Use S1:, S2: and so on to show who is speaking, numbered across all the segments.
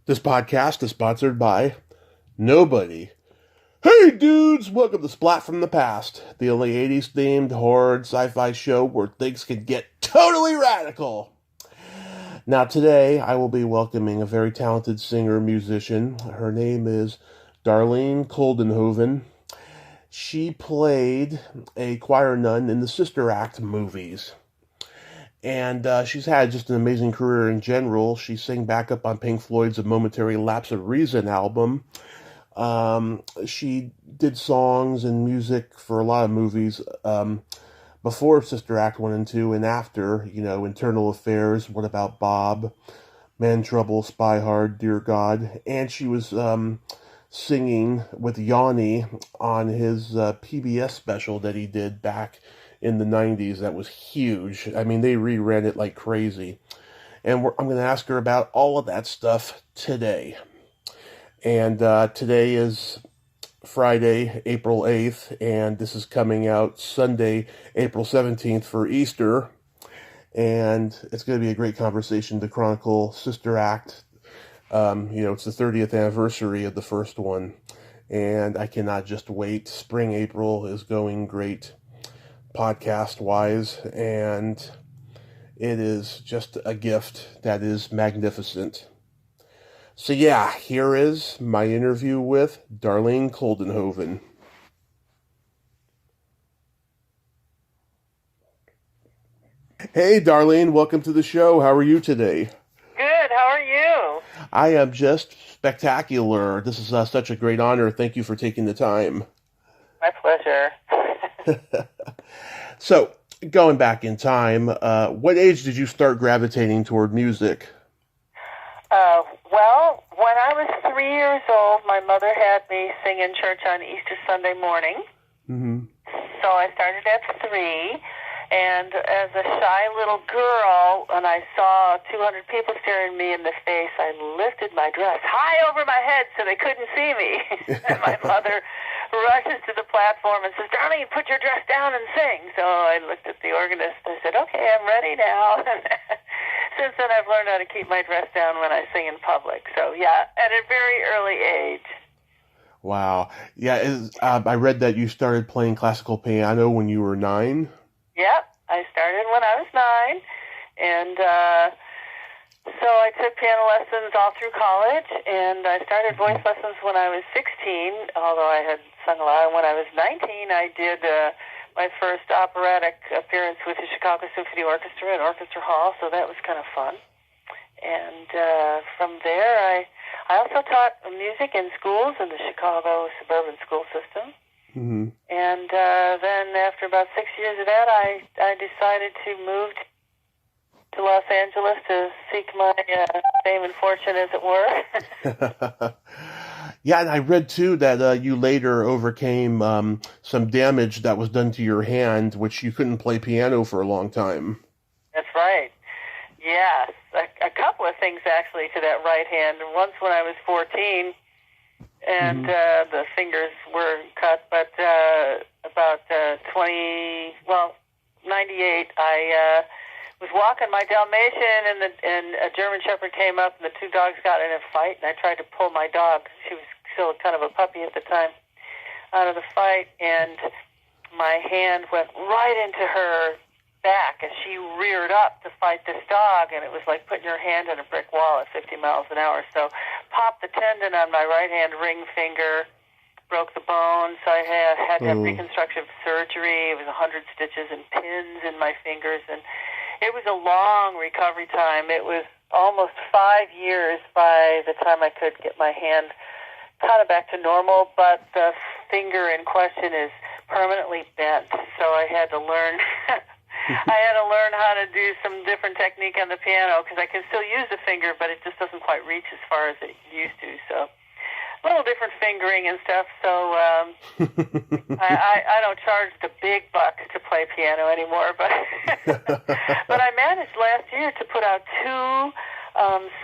S1: This podcast is sponsored by nobody. Hey dudes, welcome to Splat from the Past, the only 80s themed horror sci-fi show where things can get totally radical. Now today I will be welcoming a very talented singer-musician. Her name is Darlene Koldenhoven. She played a choir nun in the Sister Act movies. And she's had just an amazing career in general. She sang backup on Pink Floyd's Momentary Lapse of Reason album. She did songs and music for a lot of movies before Sister Act 1 and 2 and after, Internal Affairs, What About Bob, Man Trouble, Spy Hard, Dear God. And she was singing with Yanni on his PBS special that he did back in the 90s. That was huge. I mean, they reran it like crazy. And I'm going to ask her about all of that stuff today. And today is Friday, April 8th, and this is coming out Sunday, April 17th for Easter. And it's going to be a great conversation to chronicle Sister Act. It's the 30th anniversary of the first one. And I cannot just wait. Spring, April is going great podcast-wise, and it is just a gift that is magnificent. So yeah, here is my interview with Darlene Koldenhoven. Hey Darlene, welcome to the show. How are you today?
S2: Good, how are you?
S1: I am just spectacular. This is such a great honor. Thank you for taking the time.
S2: My pleasure.
S1: So, going back in time, what age did you start gravitating toward music?
S2: Well, when I was 3 years old, my mother had me sing in church on Easter Sunday morning.
S1: Mm-hmm.
S2: So I started at 3, and as a shy little girl, when I saw 200 people staring me in the face, I lifted my dress high over my head so they couldn't see me. And my mother rushes to the platform and says, "Darlene, put your dress down and sing." So I looked at the organist and I said, "Okay, I'm ready now." Since then, I've learned how to keep my dress down when I sing in public. So yeah, at a very early age.
S1: Wow. Yeah, I read that you started playing classical piano when you were 9.
S2: Yep, I started when I was 9, and so I took piano lessons all through college, and I started voice lessons when I was 16, although I had sung a lot. And when I was 19, I did my first operatic appearance with the Chicago Symphony Orchestra at Orchestra Hall, so that was kind of fun. And from there, I also taught music in schools in the Chicago suburban school system.
S1: Mm-hmm.
S2: And then after about 6 years of that, I decided to move to Los Angeles to seek my fame and fortune, as it were.
S1: Yeah, and I read, too, that you later overcame some damage that was done to your hand, which you couldn't play piano for a long time.
S2: That's right. Yes. A couple of things, actually, to that right hand. Once when I was 14, and the fingers were cut, but about 98, I was walking my Dalmatian, and a German Shepherd came up, and the two dogs got in a fight, and I tried to pull my dog, she was still kind of a puppy at the time, out of the fight, and my hand went right into her back, and she reared up to fight this dog, and it was like putting your hand on a brick wall at 50 miles an hour. So popped the tendon on my right hand ring finger, broke the bone, so I had to have reconstructive surgery. It was 100 stitches and pins in my fingers, and it was a long recovery time. It was almost 5 years by the time I could get my hand kind of back to normal, but the finger in question is permanently bent, so I had to learn how to do some different technique on the piano, because I can still use the finger, but it just doesn't quite reach as far as it used to. So a little different fingering and stuff. So I don't charge the big bucks to play piano anymore, but but I managed last year to put out 2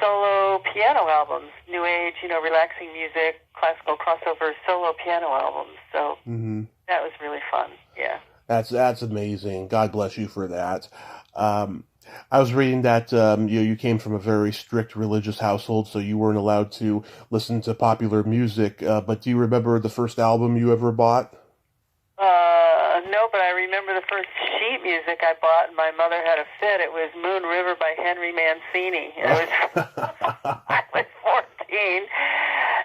S2: solo piano albums, new age, relaxing music, classical crossover solo piano albums. So that was really fun. Yeah.
S1: That's amazing. God bless you for that. I was reading that you came from a very strict religious household, so you weren't allowed to listen to popular music. But do you remember the first album you ever bought?
S2: No, but I remember the first sheet music I bought, and my mother had a fit. It was Moon River by Henry Mancini. And it was I was 14,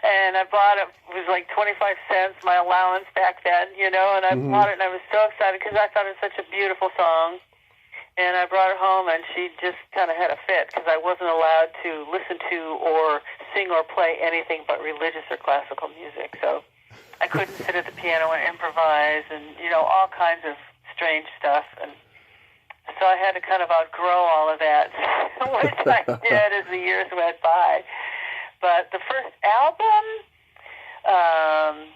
S2: and I bought it. It was like 25 cents, my allowance back then, and I
S1: Hmm.
S2: bought it, and I was so excited because I thought it was such a beautiful song. And I brought it home, and she just kind of had a fit because I wasn't allowed to listen to or sing or play anything but religious or classical music. So I couldn't sit at the piano and improvise and, all kinds of strange stuff. And so I had to kind of outgrow all of that, which I did as the years went by. But the first album, I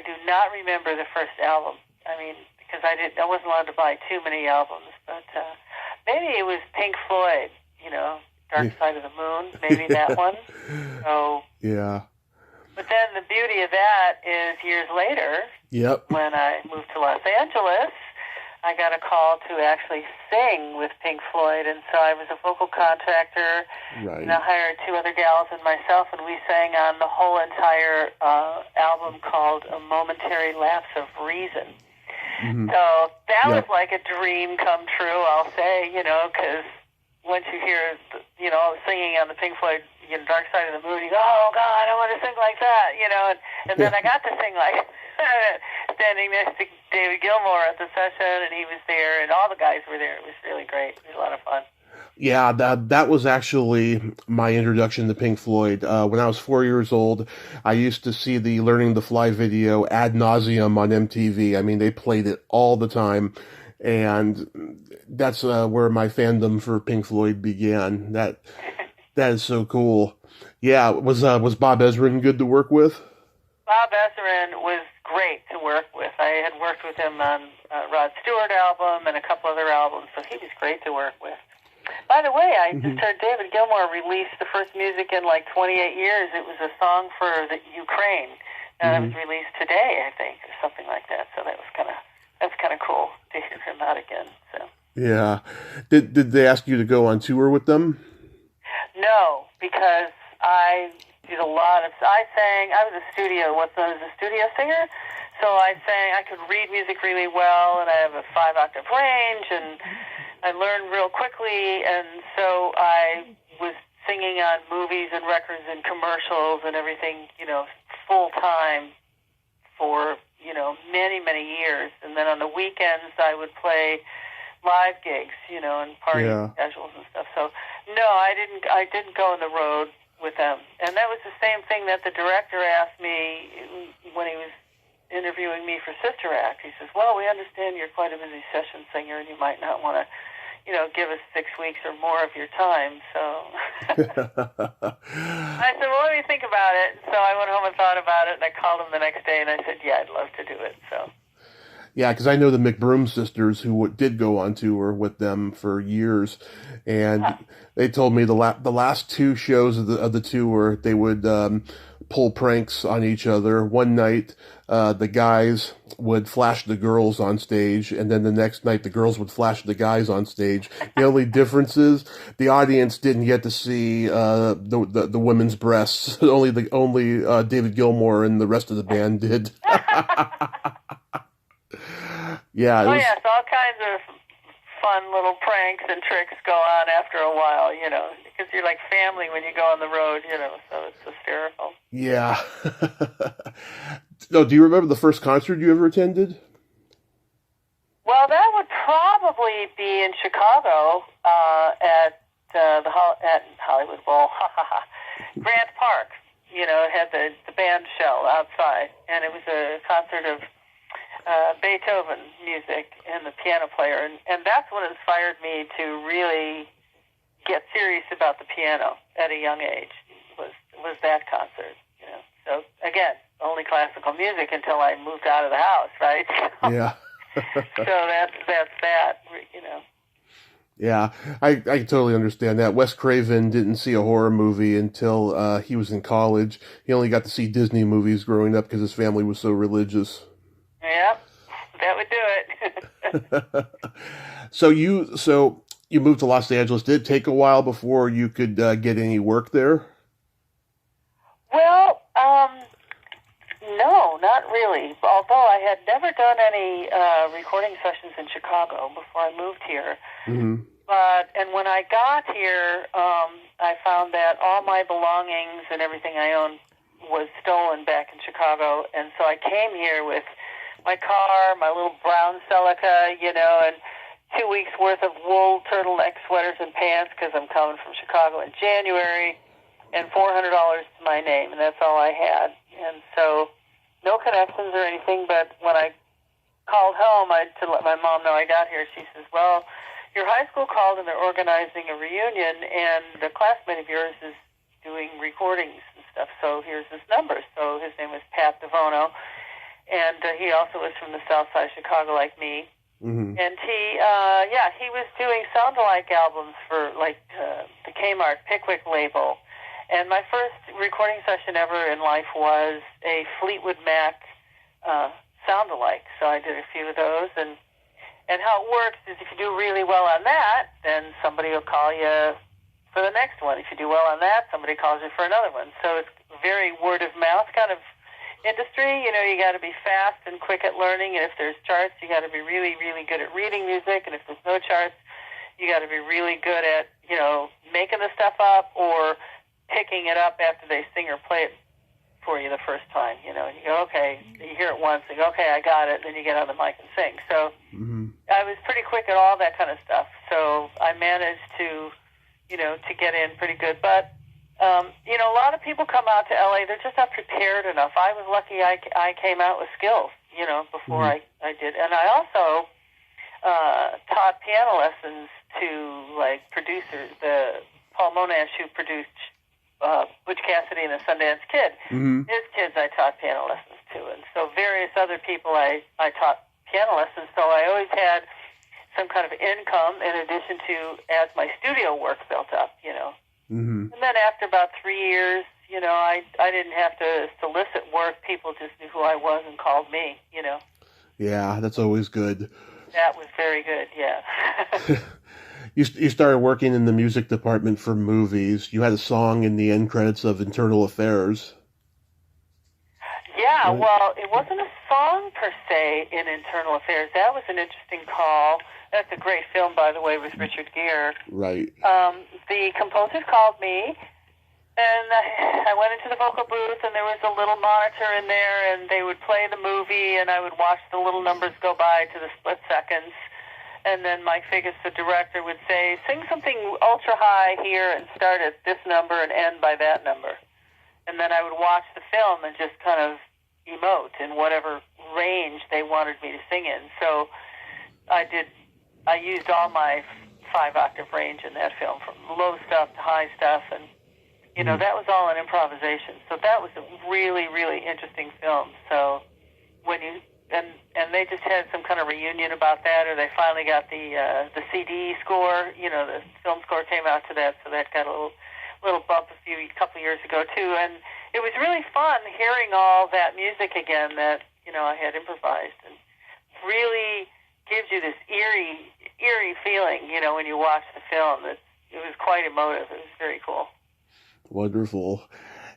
S2: do not remember the first album. I mean, because I wasn't allowed to buy too many albums, but maybe it was Pink Floyd, Dark Side of the Moon, maybe that one. So,
S1: Yeah.
S2: but then the beauty of that is years later,
S1: Yep.
S2: when I moved to Los Angeles, I got a call to actually sing with Pink Floyd, and so I was a vocal contractor,
S1: Right.
S2: and I hired two other gals and myself, and we sang on the whole entire album called A Momentary Lapse of Reason.
S1: Hmm.
S2: So that was
S1: Yep.
S2: like a dream come true, I'll say, because once you hear, singing on the Pink Floyd, Dark Side of the Moon, you go, oh, God, I want to sing like that, and then I got to sing like standing next to David Gilmour at the session, and he was there, and all the guys were there. It was really great. It was a lot of fun.
S1: Yeah, that was actually my introduction to Pink Floyd. When I was 4 years old, I used to see the Learning to Fly video ad nauseum on MTV. I mean, they played it all the time, and that's where my fandom for Pink Floyd began. That is so cool. Yeah, was Bob Ezrin good to work with?
S2: Bob Ezrin was great to work with. I had worked with him on Rod Stewart album and a couple other albums, so he was great to work with. By the way, I just heard David Gilmour release the first music in like 28 years. It was a song for the Ukraine, and it was released today, I think, or something like that. So that's kind of cool to hear him out again. So
S1: Yeah. Did they ask you to go on tour with them?
S2: no, because I did a lot of. I sang. I was a studio, what's known as a studio singer. So I sang. I could read music really well, and I have a 5-octave range, and I learned real quickly, and so I was singing on movies and records and commercials and everything, full time for, many, many years. And then on the weekends, I would play live gigs, and party schedules and stuff. So no, I didn't go on the road with them. And that was the same thing that the director asked me when he was interviewing me for Sister Act. He says, well, we understand you're quite a busy session singer and you might not want to, give us 6 weeks or more of your time. So I said, well, let me think about it. So I went home and thought about it, and I called him the next day, and I said, yeah, I'd love to do it. So.
S1: Yeah, because I know the McBroom sisters who did go on tour with them for years, and they told me the last two shows of the tour they would pull pranks on each other. One night, the guys would flash the girls on stage, and then the next night the girls would flash the guys on stage. The only difference is the audience didn't get to see the women's breasts. Only David Gilmour and the rest of the band did. Yeah.
S2: Yes, all kinds of fun little pranks and tricks go on after a while, because you're like family when you go on the road, so it's hysterical.
S1: Yeah. Oh, do you remember the first concert you ever attended?
S2: Well, that would probably be in Chicago at Hollywood Bowl, Grant Park. It had the band shell outside, and it was a concert of Beethoven music and the piano player, and that's what inspired me to really get serious about the piano at a young age. Was that concert, So again, only classical music until I moved out of the house, right?
S1: Yeah.
S2: So that's that,
S1: Yeah, I totally understand that. Wes Craven didn't see a horror movie until he was in college. He only got to see Disney movies growing up because his family was so religious.
S2: Yeah, that would do it.
S1: So you you moved to Los Angeles. Did it take a while before you could get any work there?
S2: Well, no, not really. Although I had never done any recording sessions in Chicago before I moved here.
S1: Mm-hmm.
S2: And when I got here, I found that all my belongings and everything I owned was stolen back in Chicago. And so I came here with my car, my little brown Celica, and 2 weeks worth of wool turtleneck sweaters and pants because I'm coming from Chicago in January, and $400 to my name, and that's all I had. And so no connections or anything, but when I called home to let my mom know I got here, she says, well, your high school called and they're organizing a reunion, and a classmate of yours is doing recordings and stuff, so here's his number. So his name was Pat DeVono, and he also was from the south side of Chicago like me.
S1: Mm-hmm.
S2: And he was doing sound-alike albums for, the Kmart Pickwick label. And my first recording session ever in life was a Fleetwood Mac sound-alike. So I did a few of those. And how it works is if you do really well on that, then somebody will call you for the next one. If you do well on that, somebody calls you for another one. So it's very word-of-mouth kind of industry. You got to be fast and quick at learning, and if there's charts, you got to be really, really good at reading music, and if there's no charts, you got to be really good at, making the stuff up or picking it up after they sing or play it for you the first time, and you go, okay, you hear it once, and you go, okay, I got it, and then you get on the mic and sing. So I was pretty quick at all that kind of stuff, so I managed to get in pretty good, but a lot of people come out to LA, they're just not prepared enough. I was lucky I came out with skills, before I did. And I also taught piano lessons to, producers, the Paul Monash who produced Butch Cassidy and the Sundance Kid.
S1: Mm-hmm. His
S2: kids I taught piano lessons to. And so various other people I taught piano lessons. So I always had some kind of income in addition to as my studio work built up,
S1: Mm-hmm.
S2: And then after about 3 years, I didn't have to solicit work. People just knew who I was and called me,
S1: Yeah, that's always good.
S2: That was very good, yeah.
S1: You started working in the music department for movies. You had a song in the end credits of Internal Affairs.
S2: Yeah, well, it wasn't a song per se in Internal Affairs. That was an interesting call. That's a great film, by the way, with Richard Gere.
S1: Right.
S2: The composers called me, and I went into the vocal booth, and there was a little monitor in there, and they would play the movie, and I would watch the little numbers go by to the split seconds. And then Mike Figgis, the director, would say, sing something ultra high here and start at this number and end by that number. And then I would watch the film and just kind of emote in whatever range they wanted me to sing in. So I used all my 5-octave range in that film, from low stuff to high stuff, and that was all an improvisation. So that was a really, really interesting film. So when you and they just had some kind of reunion about that, or they finally got the CD score. The film score came out to that, so that got a little bump a couple years ago too. And it was really fun hearing all that music again that I had improvised, and really gives you this eerie feeling, when you watch the film. It was quite emotive. It was very cool.
S1: Wonderful.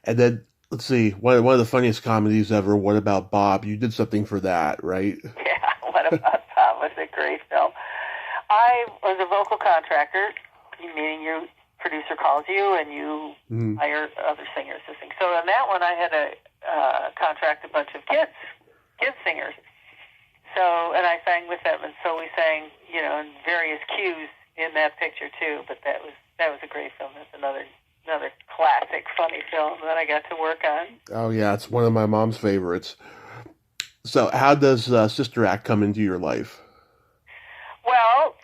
S1: And then, let's see, one of the funniest comedies ever, What About Bob? You did something for that, right?
S2: Yeah, What About Bob was a great film. I was a vocal contractor, meaning your producer calls you and you hire other singers to sing. So in that one, I had to contract a bunch of kids singers. So, and I sang with them, and so we sang, in various cues in that picture too. But that was a great film. That's another classic, funny film that I got to work on. Oh
S1: yeah, it's one of my mom's favorites. So, how does Sister Act come into your life?
S2: Well,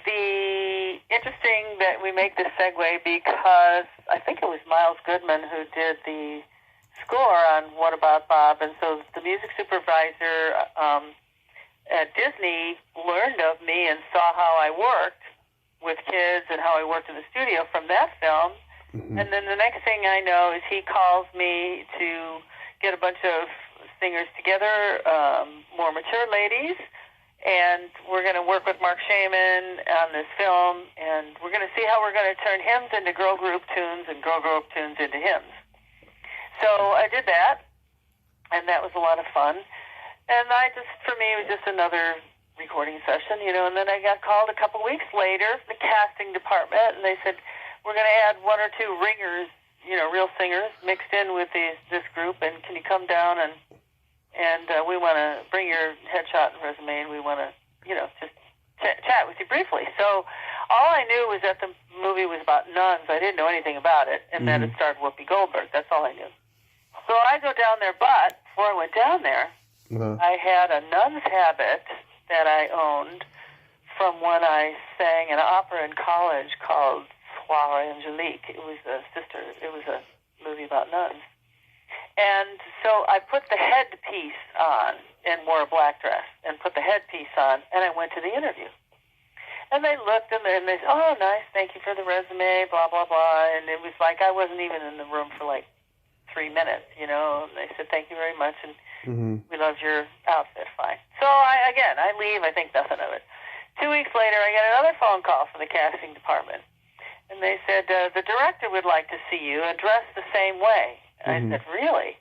S2: the interesting that we make this segue because I think it was Miles Goodman who did the score on What About Bob, and so the music supervisor at Disney learned of me and saw how I worked with kids and how I worked in the studio from that film. Mm-hmm. And then the next thing I know is he calls me to get a bunch of singers together, more mature ladies, and we're going to work with Mark Shaman on this film, and we're going to see how we're going to turn hymns into girl group tunes and girl group tunes into hymns. So I did that, and that was a lot of fun. And for me, it was just another recording session, and then I got called a couple weeks later from the casting department, and they said, we're going to add one or two ringers, real singers mixed in with this group, and can you come down and we want to bring your headshot and resume, and we want to, just chat with you briefly. So all I knew was that the movie was about nuns. I didn't know anything about it, and that it starred Whoopi Goldberg. That's all I knew. So I go down there, but before I went down there, I had a nun's habit that I owned from when I sang an opera in college called Soirée Angélique. It was a movie about nuns. And so I put the headpiece on and wore a black dress and put the headpiece on, and I went to the interview. And they looked and they said, oh, nice, thank you for the resume, blah, blah, blah. And it was like I wasn't even in the room for like 3 minutes, and they said, thank you very much, and we loved your outfit, fine. So I leave, I think nothing of it. 2 weeks later, I get another phone call from the casting department, and they said, the director would like to see you dressed the same way. And I said, really?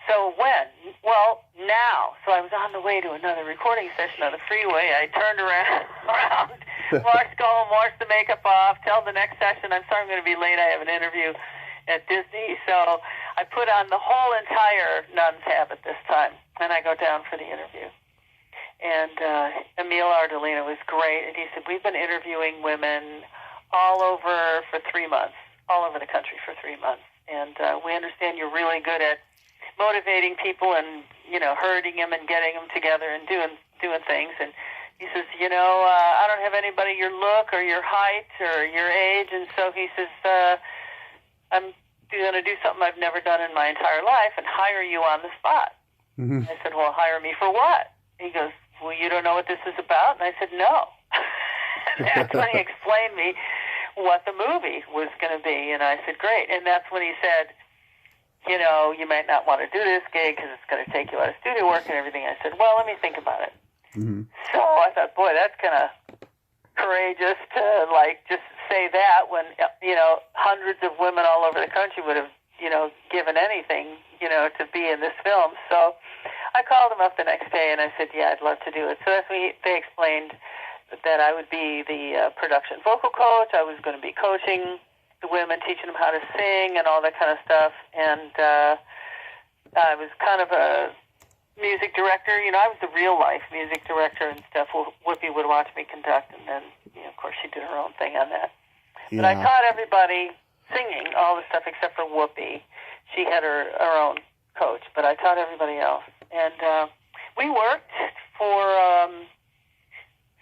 S2: So when? Well, now. So I was on the way to another recording session on the freeway. I turned around, washed, go home, washed the makeup off, tell the next session, I'm sorry I'm going to be late, I have an interview at Disney. So I put on the whole entire nun's habit this time, and I go down for the interview. And Emil Ardolino was great, and he said, we've been interviewing women all over for 3 months, all over the country for 3 months, and we understand you're really good at motivating people and, herding them and getting them together and doing things. And he says, I don't have anybody your look or your height or your age, and so he says, I'm going to do something I've never done in my entire life and hire you on the spot. I said, well, hire me for what? He goes, well, you don't know what this is about? And I said, no. And that's when he explained me what the movie was going to be. And I said, great. And that's when he said, you might not want to do this gig because it's going to take you out of studio work and everything. I said, well, let me think about it. So I thought, boy, that's kind of courageous to, just say that when, hundreds of women all over the country would have, given anything, to be in this film. So I called him up the next day and I said, yeah, I'd love to do it. So that's when they explained that I would be the production vocal coach. I was going to be coaching the women, teaching them how to sing and all that kind of stuff. And I was kind of a music director. I was the real-life music director and stuff. Whoopi would watch me conduct, and then, of course, she did her own thing on that. Yeah. But I taught everybody singing, all the stuff except for Whoopi. She had her own coach, but I taught everybody else. And we worked for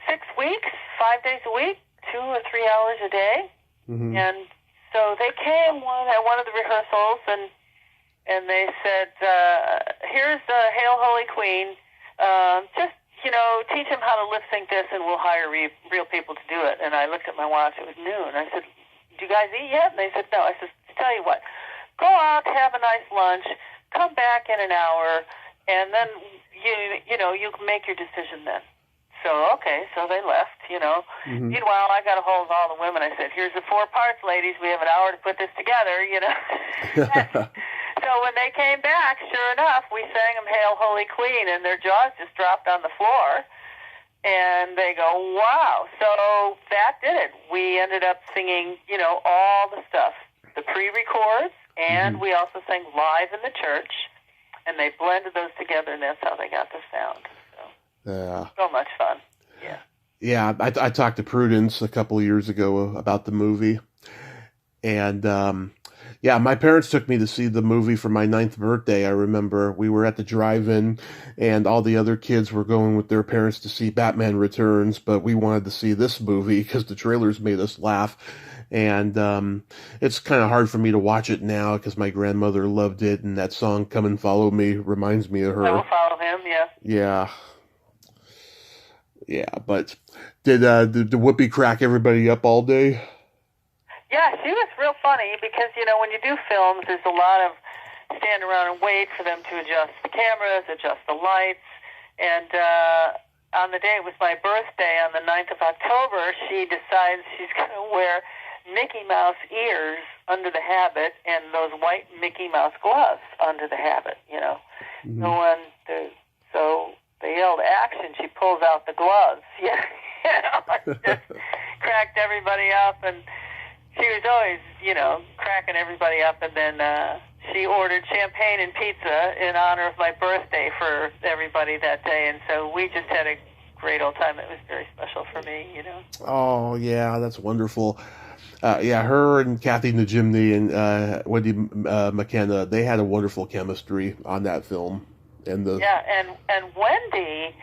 S2: 6 weeks, 5 days a week, 2 or 3 hours a day. And so they came at one of the rehearsals, and they said, here's Hail Holy Queen. Just, teach them how to lip sync this, and we'll hire real people to do it. And I looked at my watch. It was noon. I said, do you guys eat yet? And they said, no. I said, tell you what, go out, have a nice lunch, come back in an hour, and then, you can make your decision then. So, okay, so they left, Meanwhile, I got a hold of all the women. I said, here's the 4 parts, ladies. We have an hour to put this together, So when they came back, sure enough, we sang them Hail Holy Queen, and their jaws just dropped on the floor. And they go, wow. So that did it. We ended up singing, all the stuff, the pre-records, and we also sang live in the church. And they blended those together, and that's how they got the sound.
S1: Yeah.
S2: So much fun. Yeah.
S1: Yeah, I talked to Prudence a couple of years ago about the movie. And, my parents took me to see the movie for my 9th birthday. I remember we were at the drive-in, and all the other kids were going with their parents to see Batman Returns, but we wanted to see this movie because the trailers made us laugh. And it's kind of hard for me to watch it now because my grandmother loved it, and that song Come and Follow Me reminds me of her.
S2: I will follow him, yeah.
S1: Yeah. Yeah, but did Whoopi crack everybody up all day?
S2: Yeah, she was real funny because, when you do films, there's a lot of stand around and wait for them to adjust the cameras, adjust the lights, and on the day it was my birthday, on the 9th of October, she decides she's going to wear Mickey Mouse ears under the habit and those white Mickey Mouse gloves under the habit, you know.
S1: Mm-hmm.
S2: So they yelled action. She pulls out the gloves. Yeah, you know, just cracked everybody up, and she was always, you know, cracking everybody up. And then she ordered champagne and pizza in honor of my birthday for everybody that day, and so we just had a great old time. It was very special for me, you know.
S1: Oh yeah, that's wonderful. Yeah, her and Kathy Najimny and Wendy McKenna, they had a wonderful chemistry on that film. And
S2: Wendy,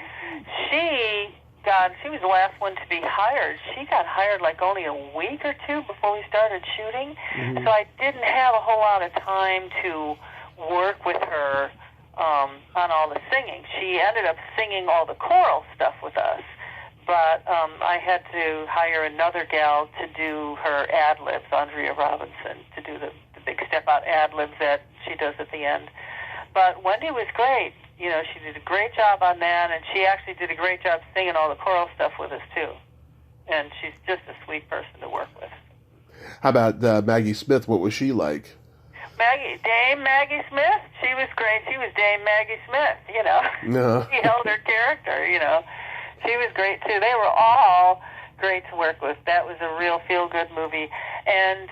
S2: she was the last one to be hired. She got hired like only a week or two before we started shooting,
S1: mm-hmm.
S2: so I didn't have a whole lot of time to work with her on all the singing. She ended up singing all the choral stuff with us. But I had to hire another gal to do her ad-libs, Andrea Robinson, to do the big step-out ad-libs that she does at the end. But Wendy was great. You know, she did a great job on that, and she actually did a great job singing all the choral stuff with us, too. And she's just a sweet person to work with.
S1: How about Maggie Smith? What was she like?
S2: Dame Maggie Smith? She was great. She was Dame Maggie Smith, you know.
S1: No.
S2: She held her character, you know. She was great, too. They were all great to work with. That was a real feel-good movie. And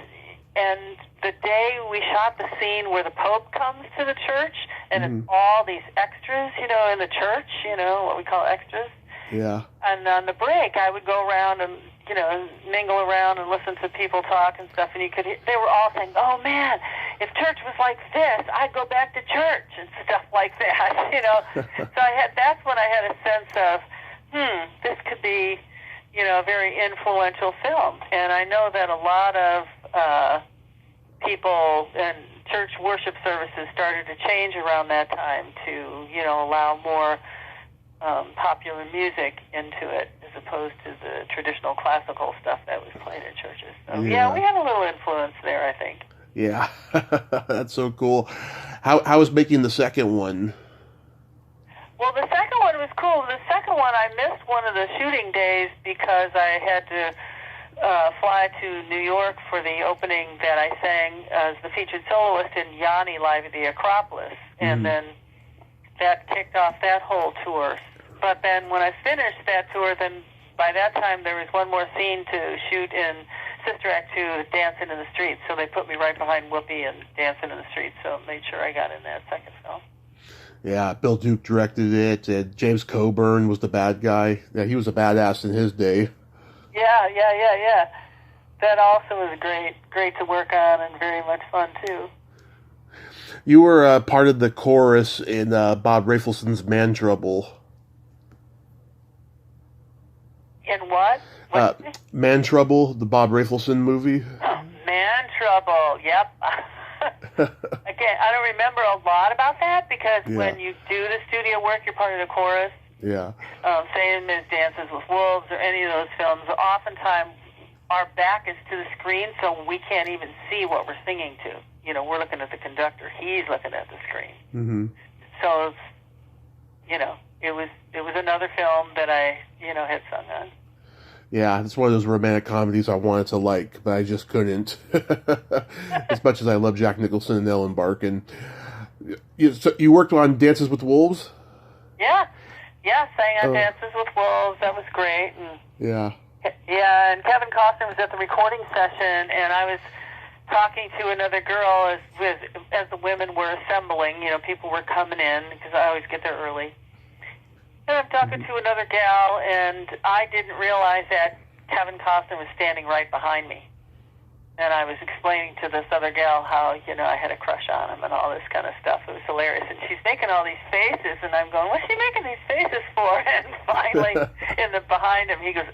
S2: the day we shot the scene where the Pope comes to the church, and
S1: mm-hmm.
S2: it's all these extras, you know, in the church, you know, what we call extras.
S1: Yeah.
S2: And on the break, I would go around and, you know, mingle around and listen to people talk and stuff, and they were all saying, oh, man, if church was like this, I'd go back to church and stuff like that, you know. So that's when I had a sense of, this could be, you know, a very influential film. And I know that a lot of people and church worship services started to change around that time to, you know, allow more popular music into it as opposed to the traditional classical stuff that was played in churches. So, yeah, we had a little influence there, I think.
S1: Yeah, that's so cool. How was making the second one?
S2: Well, the second one was cool. The second one, I missed one of the shooting days because I had to fly to New York for the opening that I sang as the featured soloist in Yanni live at the Acropolis. And then that kicked off that whole tour. But then when I finished that tour, then by that time there was one more scene to shoot in Sister Act 2, Dancing in the Streets. So they put me right behind Whoopi and Dancing in the Streets, so it made sure I got in that second film.
S1: Yeah, Bill Duke directed it, and James Coburn was the bad guy. Yeah, he was a badass in his day.
S2: Yeah. That also was great to work on and very much fun, too.
S1: You were part of the chorus in Bob Rafelson's Man Trouble.
S2: In what?
S1: Man Trouble, the Bob Rafelson movie.
S2: Oh, Man Trouble, yep. Again, I don't remember a lot about that because when you do the studio work, you're part of the chorus.
S1: Yeah.
S2: Same as Dances with Wolves or any of those films. Oftentimes, our back is to the screen, so we can't even see what we're singing to. You know, we're looking at the conductor. He's looking at the screen.
S1: Mm-hmm.
S2: So, you know, it was another film that I, you know, had sung on.
S1: Yeah, it's one of those romantic comedies I wanted to like, but I just couldn't. As much as I love Jack Nicholson and Ellen Barkin. So you worked on Dances with Wolves?
S2: Yeah, sang on Dances with Wolves. That was great. And
S1: yeah,
S2: and Kevin Costner was at the recording session, and I was talking to another girl as the women were assembling. You know, people were coming in because I always get there early. And I'm talking to another gal, and I didn't realize that Kevin Costner was standing right behind me. And I was explaining to this other gal how, you know, I had a crush on him and all this kind of stuff. It was hilarious. And she's making all these faces, and I'm going, what's she making these faces for? And finally, behind him, he goes,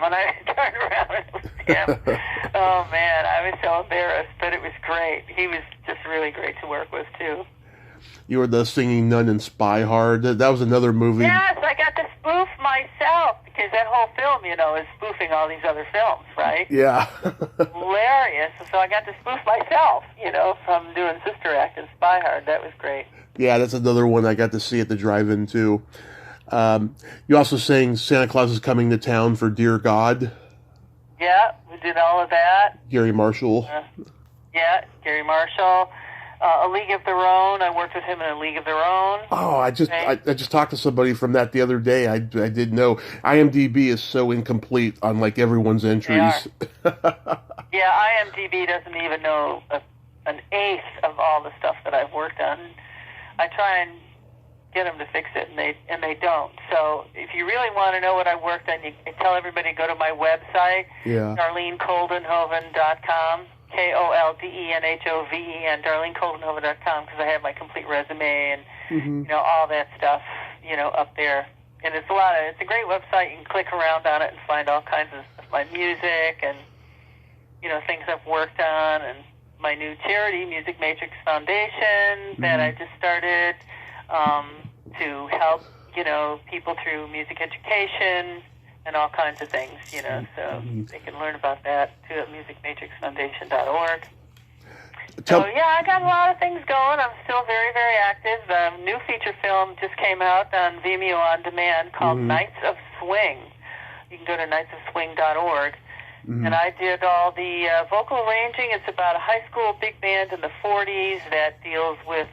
S2: when I turned around, it was him. Oh, man, I was so embarrassed, but it was great. He was just really great to work with, too.
S1: You were the singing nun in Spy Hard. That was another movie.
S2: Yes, I got to spoof myself because that whole film, you know, is spoofing all these other films, right?
S1: Yeah.
S2: Hilarious. So I got to spoof myself, you know, from doing Sister Act and Spy Hard. That was great.
S1: Yeah, that's another one I got to see at the drive-in, too. You also sang Santa Claus is Coming to Town for Dear God.
S2: Yeah, we did all of that.
S1: Gary Marshall.
S2: Yeah, Gary Marshall. A League of Their Own. I worked with him in A League of Their Own.
S1: Oh, I just talked to somebody from that the other day. I didn't know. IMDb is so incomplete on like everyone's entries.
S2: Yeah, IMDb doesn't even know an eighth of all the stuff that I've worked on. I try and get them to fix it, and they don't. So if you really want to know what I worked on, you tell everybody to go to my website, DarleneKoldenhoven.com, KOLDENHOVEN, DarleneKoldenhoven.com, because I have my complete resume and all that stuff up there. And it's a great website. You can click around on it and find all kinds of my music and things I've worked on, and my new charity, Music Matrix Foundation, that I just started to help people through music education and all kinds of things, so they can learn about that too at musicmatrixfoundation.org. So I got a lot of things going. I'm still very, very active. New feature film just came out on Vimeo on demand called Nights of Swing. You can go to nightsofswing.org. And I did all the vocal arranging. It's about a high school big band in the 40s that deals with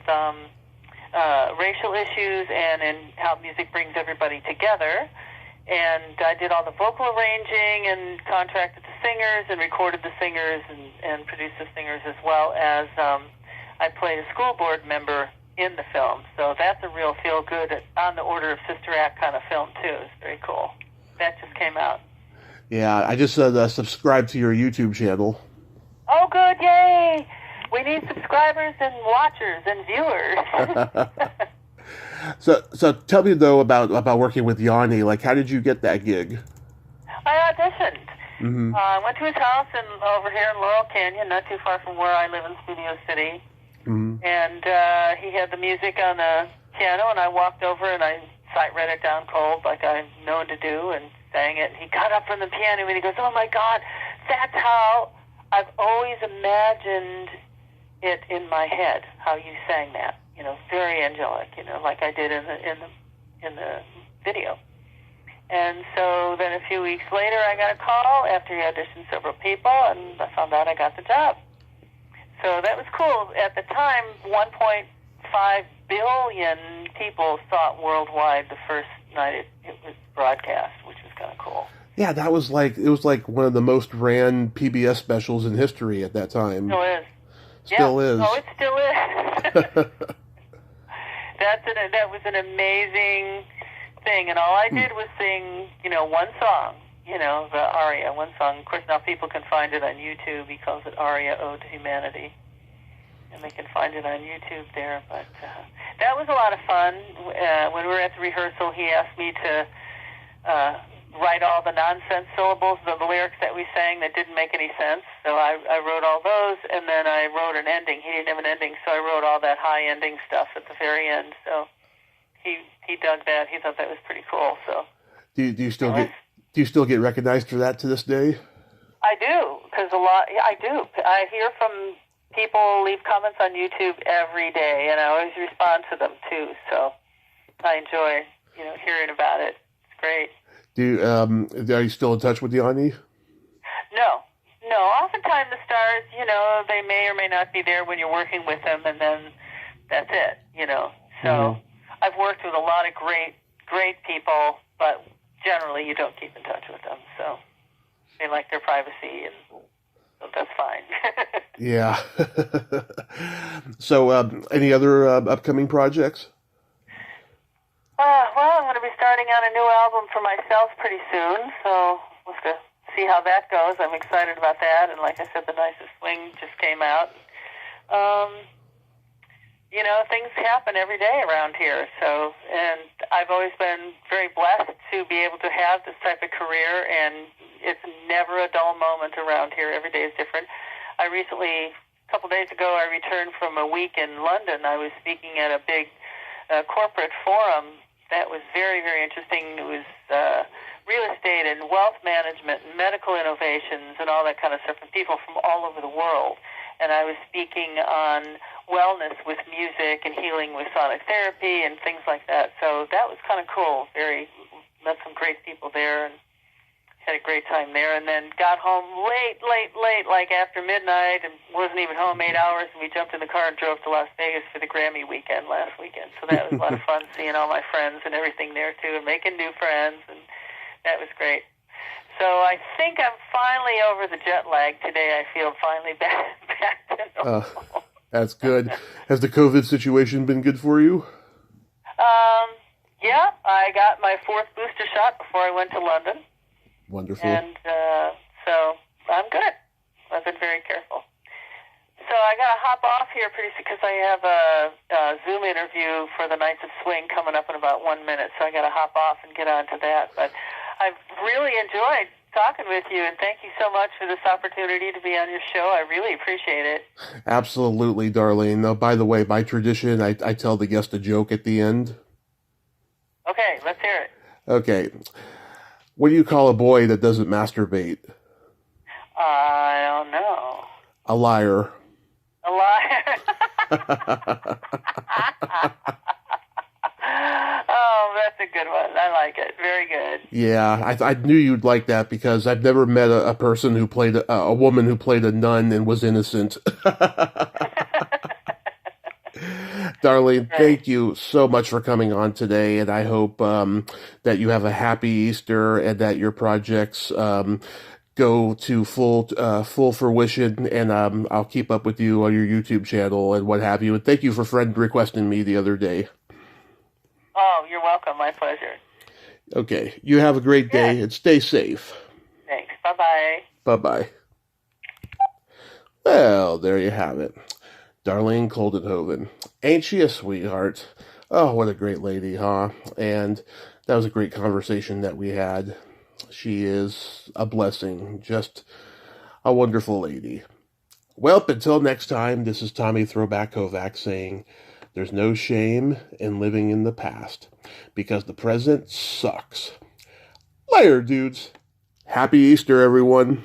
S2: racial issues and how music brings everybody together. And I did all the vocal arranging and contracted the singers and recorded the singers and produced the singers, as well as I played a school board member in the film. So that's a real feel-good, on the order of Sister Act kind of film, too. It's very cool. That just came out.
S1: Yeah, I just subscribed to your YouTube channel.
S2: Oh, good, yay! We need subscribers and watchers and viewers.
S1: So tell me though about working with Yanni. Like, how did you get that gig?
S2: I auditioned. I went to his house over here in Laurel Canyon, not too far from where I live in Studio City. And he had the music on the piano, and I walked over and I sight read it down cold, like I'm known to do, and sang it. And he got up from the piano and he goes, "Oh my God, that's how I've always imagined it in my head, how you sang that. Very angelic, like I did in the video." And so then a few weeks later, I got a call after he auditioned several people, and I found out I got the job. So that was cool. At the time, 1.5 billion people saw it worldwide the first night it was broadcast, which was kind of cool.
S1: Yeah, it was like one of the most ran PBS specials in history at that time.
S2: Still is.
S1: Still is.
S2: Oh, it still is. That was an amazing thing, and all I did was sing, one song, the aria, one song. Of course, now people can find it on YouTube. He calls it Aria Ode to Humanity, and they can find it on YouTube there. But that was a lot of fun. When we were at the rehearsal, he asked me to write all the nonsense syllables of the lyrics that we sang that didn't make any sense. So I wrote all those, and then I wrote an ending. He didn't have an ending, so I wrote all that high ending stuff at the very end. So he dug that. He thought that was pretty cool. So
S1: do you still get recognized for that to this day?
S2: I do, because I do. I hear from people, leave comments on YouTube every day, and I always respond to them too. So I enjoy hearing about it. It's great.
S1: Are you still in touch with Yanni?
S2: No. Oftentimes the stars, they may or may not be there when you're working with them, and then that's it, So I've worked with a lot of great people, but generally you don't keep in touch with them. So they like their privacy, and so that's fine.
S1: Yeah. So any other upcoming projects?
S2: Well, I'm going to be starting on a new album for myself pretty soon, so we'll have to see how that goes. I'm excited about that, and like I said, The Nicest Swing just came out. Things happen every day around here, and I've always been very blessed to be able to have this type of career, and it's never a dull moment around here. Every day is different. A couple days ago, I returned from a week in London. I was speaking at a big corporate forum that was very, very interesting. It was real estate and wealth management and medical innovations and all that kind of stuff, and people from all over the world. and I was speaking on wellness with music and healing with sonic therapy and things like that. So that was kind of cool. Met some great people there and had a great time there. And then got home late, like after midnight, and wasn't even home 8 hours. And we jumped in the car and drove to Las Vegas for the Grammy weekend last weekend. So that was a lot of fun, seeing all my friends and everything there too, and making new friends, and that was great. So I think I'm finally over the jet lag today. I feel finally back to normal.
S1: That's good. Has the COVID situation been good for you?
S2: Yeah, I got my 4th booster shot before I went to London.
S1: Wonderful.
S2: And so I'm good. I've been very careful. So I got to hop off here pretty soon because I have a Zoom interview for the Knights of Swing coming up in about 1 minute. So I got to hop off and get on to that. But I've really enjoyed talking with you, and thank you so much for this opportunity to be on your show. I really appreciate it.
S1: Absolutely, Darlene. Now, by the way, by tradition, I tell the guest a joke at the end.
S2: Okay, let's hear it.
S1: Okay. What do you call a boy that doesn't masturbate?
S2: I don't know.
S1: A liar.
S2: A liar. Oh, that's a good one. I like it. Very good.
S1: Yeah, I knew you'd like that because I've never met a person who played a woman who played a nun and was innocent. Darlene, thank you so much for coming on today, and I hope that you have a happy Easter and that your projects go to full fruition, and I'll keep up with you on your YouTube channel and what have you. And thank you for friend requesting me the other day.
S2: Oh, you're welcome. My pleasure.
S1: Okay, you have a great day and stay safe.
S2: Thanks. Bye-bye.
S1: Bye-bye. Well, there you have it. Darlene Koldenhoven. Ain't she a sweetheart? Oh, what a great lady, huh? And that was a great conversation that we had. She is a blessing. Just a wonderful lady. Well, until next time, this is Tommy Throwback Kovac saying, there's no shame in living in the past, because the present sucks. Later, dudes. Happy Easter, everyone.